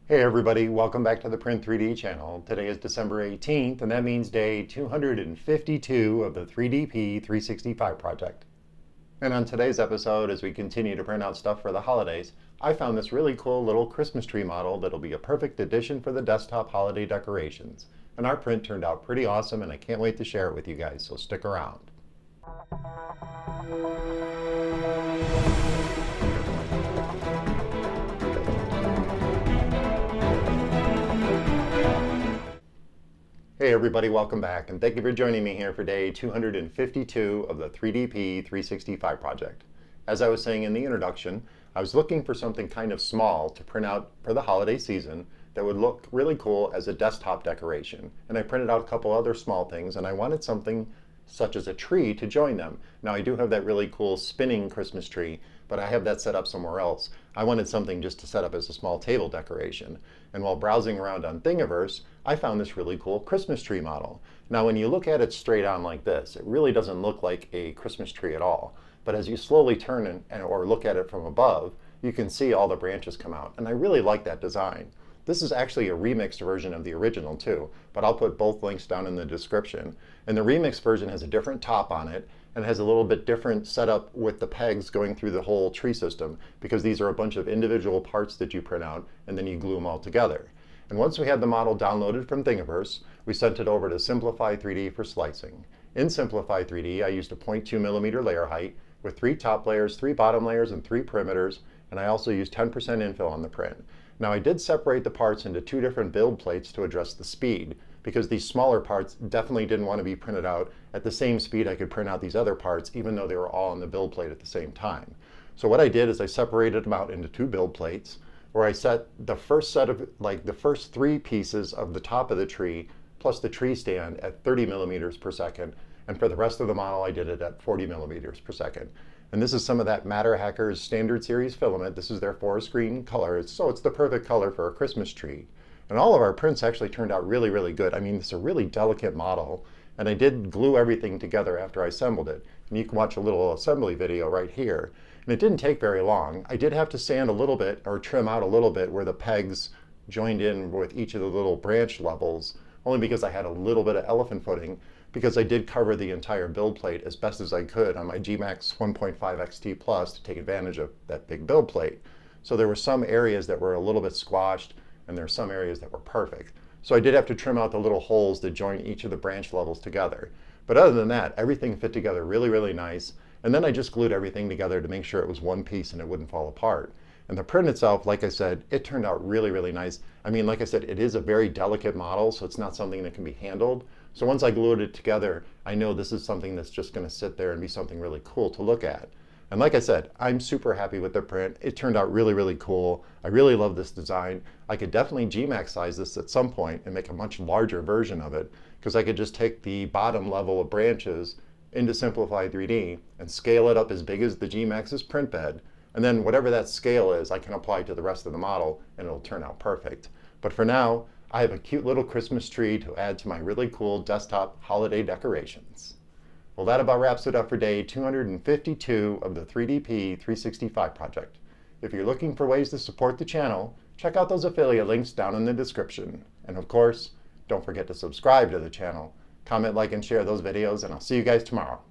Hey everybody, welcome back to the Print 3D channel. Today is December 18th, and that means day 252 of the 3DP 365 project. And on today's episode, as we continue to print out stuff for the holidays, I found this really cool little Christmas tree model that'll be a perfect addition for the desktop holiday decorations. And our print turned out pretty awesome, and I can't wait to share it with you guys, so stick around. Hey everybody, welcome back, and thank you for joining me here for day 252 of the 3DP 365 project. As I was saying in the introduction, I was looking for something kind of small to print out for the holiday season that would look really cool as a desktop decoration. And I printed out a couple other small things, and I wanted something such as a tree to join them. Now I do have that really cool spinning Christmas tree, but I have that set up somewhere else. I wanted something just to set up as a small table decoration. And while browsing around on Thingiverse, I found this really cool Christmas tree model. Now when you look at it straight on like this, it really doesn't look like a Christmas tree at all. But as you slowly turn or look at it from above, you can see all the branches come out. And I really like that design. This is actually a remixed version of the original too, but I'll put both links down in the description. And the remixed version has a different top on it and has a little bit different setup with the pegs going through the whole tree system, because these are a bunch of individual parts that you print out and then you glue them all together. And once we had the model downloaded from Thingiverse, we sent it over to Simplify 3D for slicing. In Simplify 3D, I used a 0.2mm layer height with 3 top layers, 3 bottom layers, and 3 perimeters, and I also used 10% infill on the print. Now I did separate the parts into 2 different build plates to address the speed, because these smaller parts definitely didn't want to be printed out at the same speed I could print out these other parts, even though they were all on the build plate at the same time. So what I did is I separated them out into 2 build plates, where I set the first set of, the first 3 pieces of the top of the tree plus the tree stand at 30 millimeters per second, and for the rest of the model I did it at 40 millimeters per second. And this is some of that Matter Hackers Standard Series filament. This is their forest green color, so it's the perfect color for a Christmas tree. And all of our prints actually turned out really, really good. I mean, it's a really delicate model, and I did glue everything together after I assembled it. And you can watch a little assembly video right here. And it didn't take very long. I did have to sand a little bit, or trim out a little bit, where the pegs joined in with each of the little branch levels, only because I had a little bit of elephant footing, because I did cover the entire build plate as best as I could on my gMax 1.5 XT Plus to take advantage of that big build plate. So there were some areas that were a little bit squashed, and there are some areas that were perfect. So I did have to trim out the little holes that join each of the branch levels together. But other than that, everything fit together really, really nice. And then I just glued everything together to make sure it was one piece and it wouldn't fall apart. And the print itself, like I said, it turned out really, really nice. I mean, like I said, it is a very delicate model, so it's not something that can be handled. So once I glued it together, I know this is something that's just going to sit there and be something really cool to look at. And like I said, I'm super happy with the print. It turned out really, really cool. I really love this design. I could definitely gMax size this at some point and make a much larger version of it, because I could just take the bottom level of branches into Simplify 3D and scale it up as big as the gMax's print bed. And then whatever that scale is, I can apply to the rest of the model and it'll turn out perfect. But for now, I have a cute little Christmas tree to add to my really cool desktop holiday decorations. Well, that about wraps it up for day 252 of the 3DP 365 project. If you're looking for ways to support the channel, check out those affiliate links down in the description. And of course, don't forget to subscribe to the channel. Comment, like, and share those videos, and I'll see you guys tomorrow.